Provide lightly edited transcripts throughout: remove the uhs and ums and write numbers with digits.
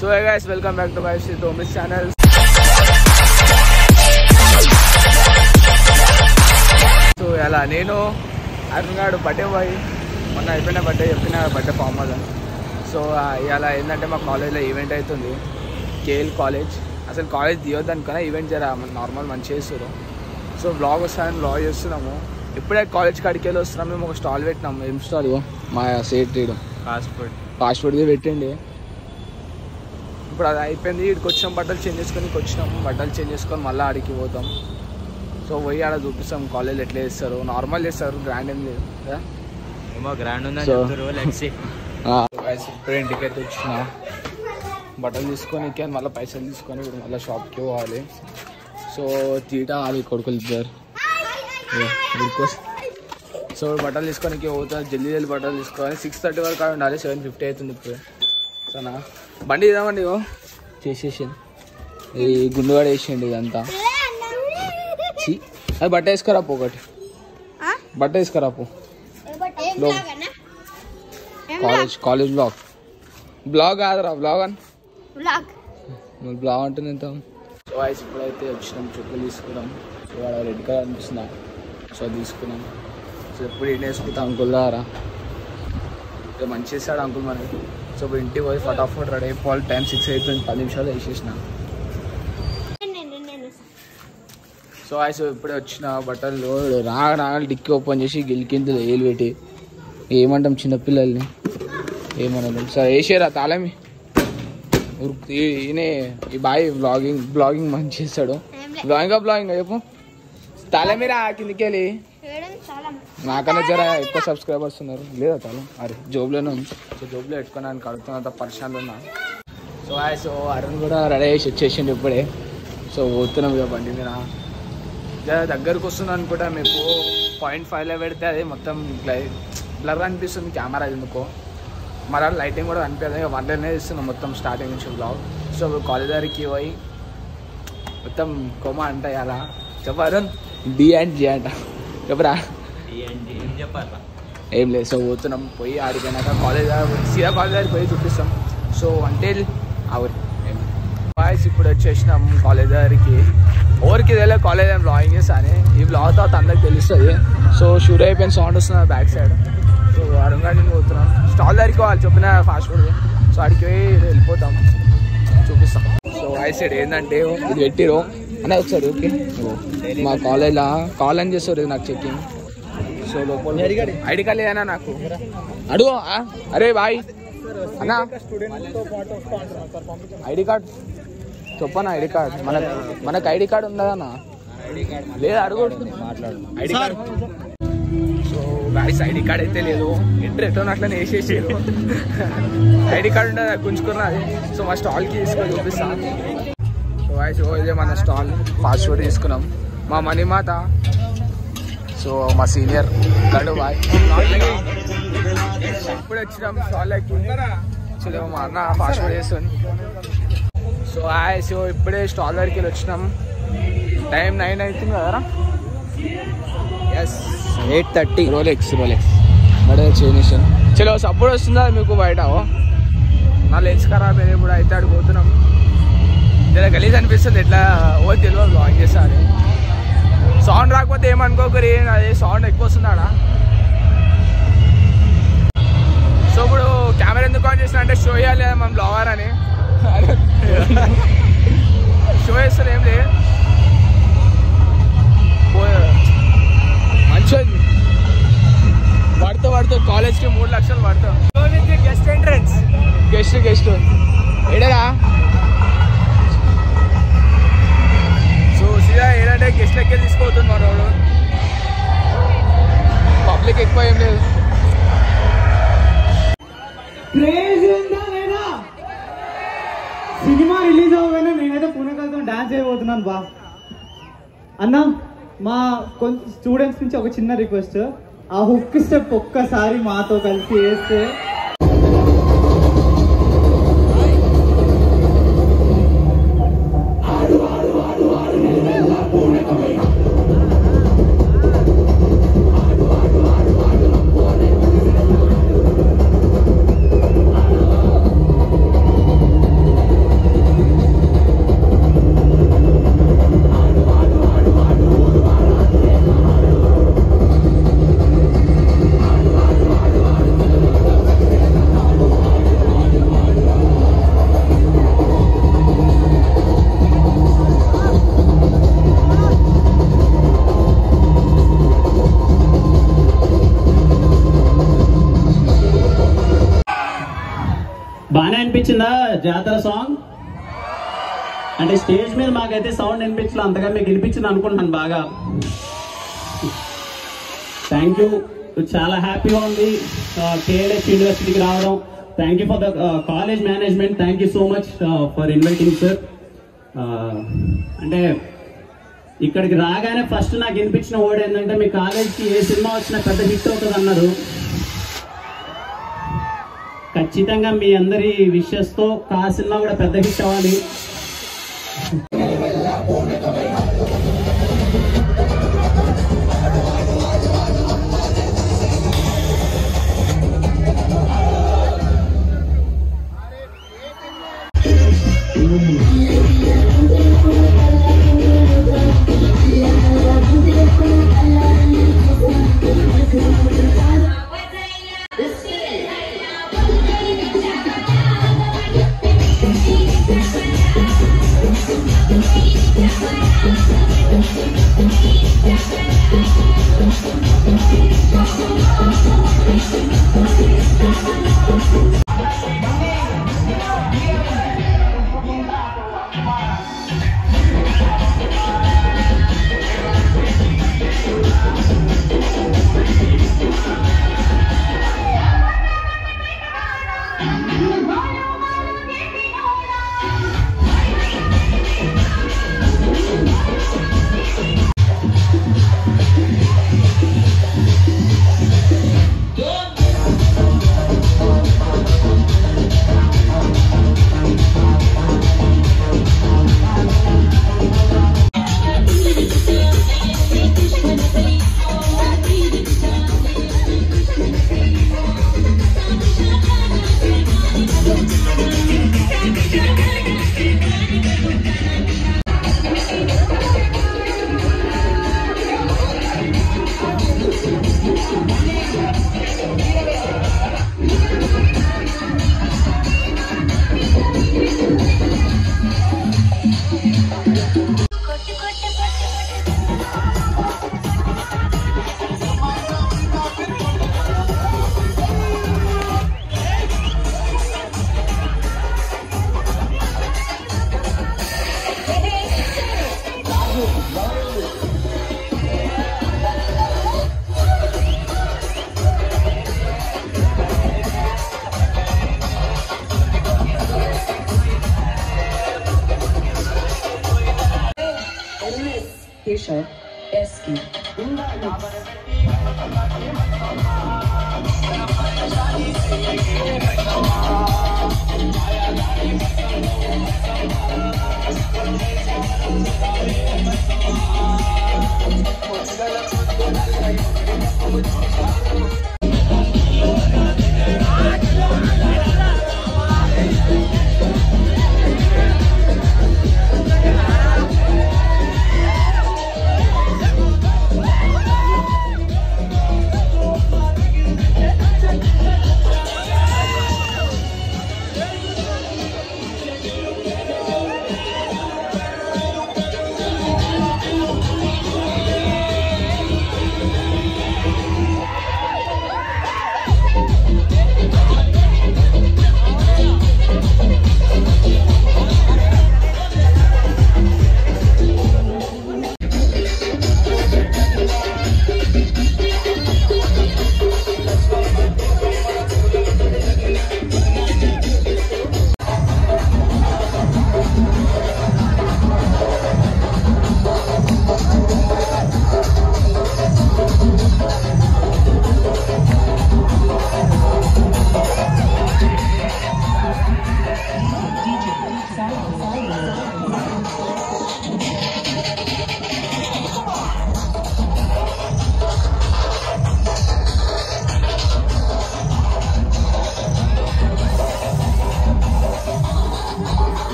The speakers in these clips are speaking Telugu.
So hey guys, welcome back to my Thomas channel. So yala nenu Arungadu birthday boy monna ayipina birthday cheppina birthday form ada. So yala endante ma college lo event aitundi KL college. అసలు కాలేజ్ దియొద్దు అనుకున్నా ఈవెంట్ జర నార్మల్ మంచిగా చేస్తారు. సో బ్లాగ్ వస్తాను బ్లాగ్ చేస్తున్నాము. ఇప్పుడే కాలేజ్ కాడికి వెళ్ళి వస్తున్నాం. మేము ఒక స్టాల్ పెట్టినాము. ఏం స్టాల్ మా సేట్ తీయడం ఫాస్ట్ ఫుడ్ది పెట్టండి. ఇప్పుడు అది అయిపోయింది. ఇక్కడికి వచ్చినాం, బట్టలు చేంజ్ చేసుకొని వచ్చినాము. బట్టలు చేంజ్ చేసుకొని మళ్ళీ ఆడికి పోతాం. సో పోయి ఆడ చూపిస్తాం కాలేజ్ ఎట్లా చేస్తారు. నార్మల్ చేస్తారు, గ్రాండ్ ఏం లేదు కదా. ఇప్పుడే ఇంటికి అయితే వచ్చిన బట్టలు తీసుకొని మళ్ళీ పైసలు తీసుకొని ఇప్పుడు మళ్ళీ షాప్కి పోవాలి. సో తీట అది కొడుకులు ఇద్దరు. సో బట్టలు తీసుకొని పోతా. జల్దీ బట్టలు తీసుకోవాలి. 6:30 వరకు ఉండాలి. 7:50 అవుతుంది ఇప్పుడు. సరేనా బండి ఇద్దామండి. చేసేసి ఈ గుండుగాడ వేసేయండి ఇదంతా. అది బట్ట వేసుకురాపు, ఒకటి బట్ట వేసుకురాపు. కాలేజ్ బ్లాగ్ కాదురా, బ్లాగ్ అని బ్లాగ్ అంటుంది ఎంత. సో వాయిస్ ఇప్పుడైతే వచ్చినాం, చెప్పులు తీసుకున్నాం. సో వాడు రెడ్ కలర్ అనిపిస్తున్నా. సో తీసుకున్నాం. సో ఎప్పుడు ఇంటి వేసుకుంటాం అంకుల్ దారా మంచి చేస్తాడు అంకుల్ మనకి. సో ఇప్పుడు ఇంటికి పోయి ఫటాఫట్ రెడీ అయిపోవాలి. టైం 6 అవుతుంది, 10 నిమిషాలు వేసేసిన. సో వాయిస్ ఇప్పుడే వచ్చిన బట్టలు రాగాలి డిక్కి ఓపెన్ చేసి గిలికింది ఏలు పెట్టి ఏమంటాం చిన్నపిల్లల్ని ఏమన్నా. సార్ వేసేరా తాళమి. ఈయనే ఈ బాయ్ బ్లాగింగ్ మంచి చేస్తాడు. బ్లాగింగ్ చెప్పు. తాళమీరా కిందికి వెళ్ళి. నాకన్నా జర ఎక్కువ సబ్స్క్రైబర్స్ ఉన్నారు. లేదా తాళం అరే జోబులోనే ఉంది. సో జోబులో పెట్టుకోవడానికి అడుగుతున్నంత పరిశాంతి ఉన్నా. సో అరుణ్ కూడా రెడీ చేసి వచ్చేసిండు ఇప్పుడే. సో పోతున్నాం ఇక బండి మీద. దగ్గరకు వస్తుంది అనుకుంటా. మీకు 0.5లో పెడితే అది మొత్తం బ్లర్ అనిపిస్తుంది కెమెరా ఎందుకో. మరి లైటింగ్ కూడా అనిపించదు. ఇక 1లోనే ఇస్తున్నాం మొత్తం స్టార్టింగ్ నుంచి బ్లాగ్. సో కాలేజ్ దగ్గరికి పోయి మొత్తం కొమ్మ అంటాయి అలా చెప్పారు. D&G అంట చెప్పరా ఏం లేదు. సో పోతున్నాం. పోయి ఆడిపోయినాక కాలేజ్ సీదా కాలేజ్ దగ్గరికి పోయి చూపిస్తాం. సో అంటే బాయ్స్ ఇప్పుడు వచ్చేసినాం కాలేజ్ దగ్గరికి. ఎవరికి తెలియదు కాలేజ్ ఏం బ్లాగింగ్ చేస్తాను. ఈ బ్లాగ్ తర్వాత అందరికి తెలుస్తుంది. సో షూట్ అయిపోయిన సౌండ్ వస్తుంది బ్యాక్ సైడ్. సో అరుంగాడికి పోతున్నాం. స్టాల్ దగ్గరికి వాళ్ళు చెప్పిన ఫాస్ట్ ఫుడ్. సో అడిగి పోయి వెళ్ళిపోతాం, చూపిస్తాం. సో ఐ సైడ్ ఏంటంటే ఇది పెట్టిరు అని ఒకసారి ఓకే. మా కాలేజ్లో కాల్ అని చేస్తారు నాకు చెక్కింగ్. సో లోపల ఐడి కార్డ్ లేదన్నా నాకు అడుగు. అరే బాయ్ అన్నా ఐడి కార్డ్ చెప్పనా. ఐడి కార్డ్ మనకు ఐడి కార్డ్ ఉండదన్నా. లేదా అడుగు ID card. So guys ID card అయితే లేదు. ఎంట్రీ ఎట్లా అట్లనే వేసేసారు. ఐడి కార్డ్ ఉండదు గుంజుకున్నది. సో మా స్టాల్కి తీసుకొని చూపిస్తాను. సో గాయస్ ఇదే మన స్టాల్. ఫాస్ట్ ఫుడ్ తీసుకున్నాం. మా మణిమాత. సో మా సీనియర్ గడు బాయ్ ఇప్పుడు వచ్చినాం స్టాల్కి. సో మా అన్న ఫాస్ట్ ఫుడ్ చేస్తుంది. సో సో ఇప్పుడే స్టాల్ దగ్గరికి వెళ్ళి వచ్చినాం. టైం 9 అవుతుంది కదరా. ఎస్ 8:30. రోలెక్స్ బడే చేనేషన్. చలో సపోర్ట్ వస్తుందా మీకు బయట. నా లెన్స్ ఖరాబ్ అయ్యేది. ఇప్పుడు అయితే అడిగి పోతున్నాం. జర గలీజ్ అనిపిస్తుంది. ఎట్లా ఓ తెలియదు బ్లాగింగ్ చేస్తా అని. సౌండ్ రాకపోతే ఏమనుకోకరి. అదే సౌండ్ ఎక్కువ వస్తుందాడా. సో ఇప్పుడు కెమెరా ఎందుకు ఆన్ చేసిన అంటే షో చేయాలి కదా మనం బ్లాగర్ అని. షో చేస్తారు ఏం లేదు. మంచిది పడుతూ కాలేజ్కి 3 లక్షలు పడతాం. గెస్ట్ ఎంట్రన్స్ గెస్ట్ ఏడరా. సో సీదా ఏంటంటే గెస్ట్ లెక్కే తీసుకోవద్దు మనోడు. పబ్లిక్ ఎక్కువ ఏం లేదు. సినిమా రిలీజ్ అవ్వగానే నేనైతే పూనకలతో డాన్స్ చేయబోతున్నాను బా అన్న. మా స్టూడెంట్స్ నుంచి ఒక చిన్న రిక్వెస్ట్. ఆ హుక్ స్టెప్ ఒక్కసారి మాతో కలిసి వేస్తే. వినిపించిందా జాతర సాంగ్? అంటే స్టేజ్ మీద మాకైతే సౌండ్ వినిపించలేదు, అంతగా మీకు వినిపించింది అనుకుంటున్నాను బాగా. థ్యాంక్ యూ, చాలా హ్యాపీగా ఉంది KLH యూనివర్సిటీకి రావడం. Thank you for the college management, thank you so much for inviting sir. అంటే ఇక్కడికి రాగానే ఫస్ట్ నాకు వినిపించిన వర్డ్ ఏంటంటే, మీ కాలేజ్కి ఏ సినిమా వచ్చినా పెద్ద హిట్ అవుతుంది అన్నారు. ఖచ్చితంగా మీ అందరి విషెస్తో ఆ సినిమా కూడా పెద్ద హిట్ అవ్వాలి.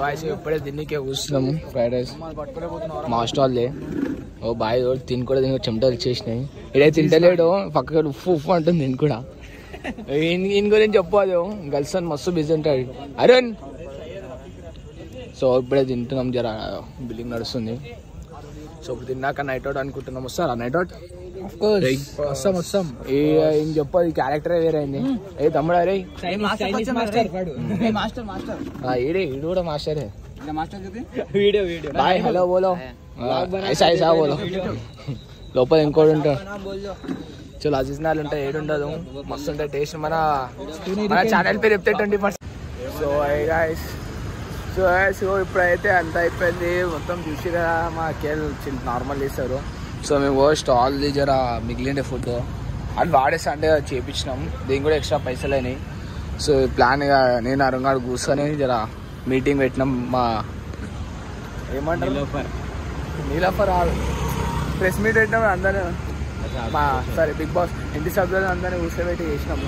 అయితే ఇప్పుడే దీనికే కూర్చున్నాము ఫ్రైడ్ రైస్ మా స్టాల్దే. ఓ బాయ్ తిని కూడా దీనికి చెమటలు వచ్చేసినాయి. ఇడైతే తింటలేడు, పక్కన ఉప్పు ఉప్పు అంటుంది నేను కూడా. ఈయన గురించి చెప్పదు, గర్ల్స్ అని మస్తు బిజీ ఉంటాడు అరుణ్. సో ఇప్పుడే తింటున్నాం, జర బిల్లింగ్ నడుస్తుంది. సో ఇప్పుడు తిన్నాక నైట్ అవుట్ అనుకుంటున్నాం. వస్తారా నైట్ అవుట్? వస్తాం. ఏం చెప్పదు, ఈ క్యారెక్టరే వేరే అయింది. ఏ తమ్ముడు అరే ఈడు కూడా మాస్టరే. బాయ్ హలో బోలో ఐసా బోలో. లోపల ఇంకోటి ఉంటాడు. చలో అజిజ్నాలు ఉంటాయి, ఏడు ఉండదు, మస్తు ఉంటాయి టేస్ట్. మన ఛానల్ పేరు చెప్తే 20%. సో గైస్ సో ఇప్పుడైతే అంత అయిపోయింది మొత్తం. చూసి కదా మా కేల్ నార్మల్ చేస్తారు. సో మేము స్టాల్ది జర మిగిలిండే ఫుడ్ అది వాడేసి అంటే చేయించినాం. దీనికి కూడా ఎక్స్ట్రా పైసలు అయినాయి. సో ప్లాన్గా నేను అరుణ్ కూర్చొని జర మీటింగ్ పెట్టినాం. మా ఏమంటారు నీలఫర్ ప్రెస్ మీట్ పెట్టినాం అందరూ. మా సరే బిగ్ బాస్ ఇంటి సభ్యులు అందరినీ కూర్చోబెట్టి చేసినాము.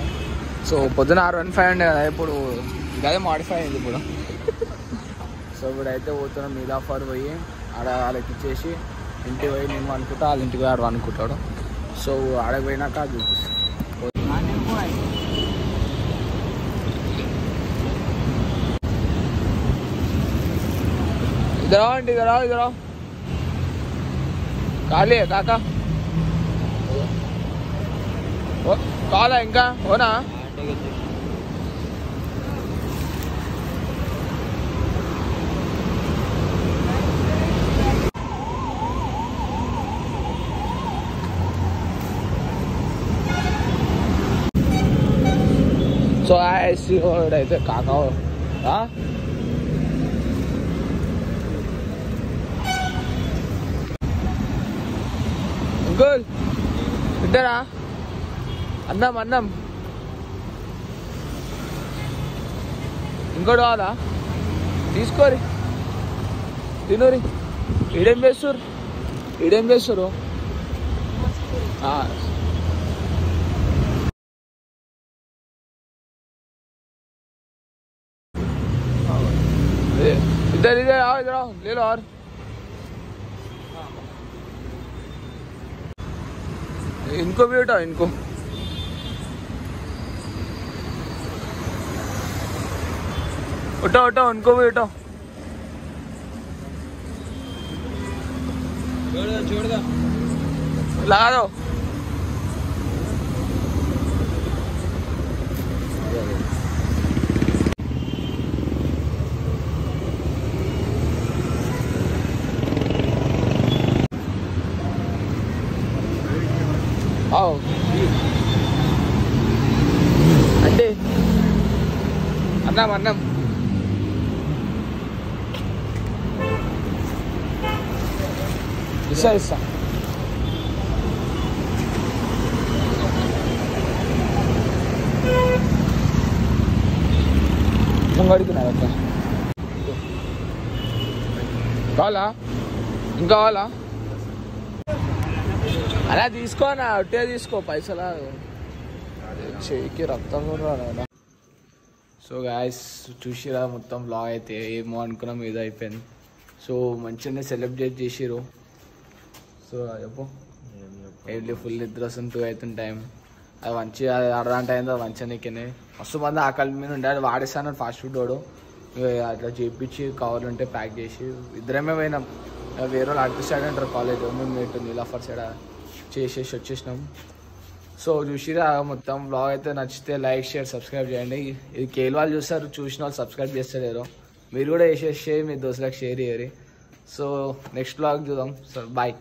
సో పొద్దున 615 ఉండే కదా, ఇప్పుడు ఇదే మాడిఫై అయింది ఇప్పుడు. సో ఇప్పుడైతే పోతున్నాం నీలాఫర్ పోయి ఆడ వాళ్ళకి ఇచ్చేసి ఇంటికి పోయి నేను అనుకుంటా, వాళ్ళ ఇంటికి ఆడు అనుకుంటాడు. సో ఆడకి పోయినాక చూపిస్తాను. ఇద్దరా ఖాళీ కాకా కావాలా ఇంకా ఓనా? సో అయితే కాకా అంకుల్ ఇద్దరా అన్నం ఇంకోటి కావాలా? తీసుకోరి తినూరి. ఈడేం చేస్తారు? इधर आओ ले लो और इनको भी उठाओ, इनको उठाओ उनको भी उठाओ. छोड़ दो लगा दो. అంటే అన్నం ఇస్తా ముంగడుకున్నారు అక్క. కావాలా? ఇంకా కావాలా? అలా తీసుకో నా ఒట్టే తీసుకో, పైసలా చేయికి రక్తం కూడా. సో గాయస్ చూసిరా మొత్తం బ్లాగ్ అయితే ఏమో అనుకున్నాం ఏదో అయిపోయింది. సో మంచిగానే సెలబ్రేట్ చేసిరు. సో చెప్పు ఏం ఫుల్ నిద్ర వస్తుంది, 2 అవుతుంది టైం. అది మంచిగా అర్ధగంట అయిందో మంచిగా నీకనే మస్తు మంది ఆకలి మీద ఉండే. అది వాడేస్తాను ఫాస్ట్ ఫుడ్ వాడు అట్లా చేయించి కవర్లు ఉంటే ప్యాక్ చేసి ఇద్దరమే పోయినాం. వేరే వాళ్ళు అటు సైడ్ అంటారు కాలేజ్, మేము ఇటు నీలాఫర్ సైడ్ చేసేసి వచ్చేసినాం. సో చూసిరా మొత్తం బ్లాగ్ అయితే నచ్చితే లైక్ షేర్ సబ్స్క్రైబ్ చేయండి. ఇది కేల్ వాళ్ళు చూస్తారు, చూసిన వాళ్ళు సబ్స్క్రైబ్ చేస్తలేరు. మీరు కూడా వేసేసి మీ దోస్తులకు షేర్ చేయరు. సో నెక్స్ట్ బ్లాగ్ చూద్దాం. So bye.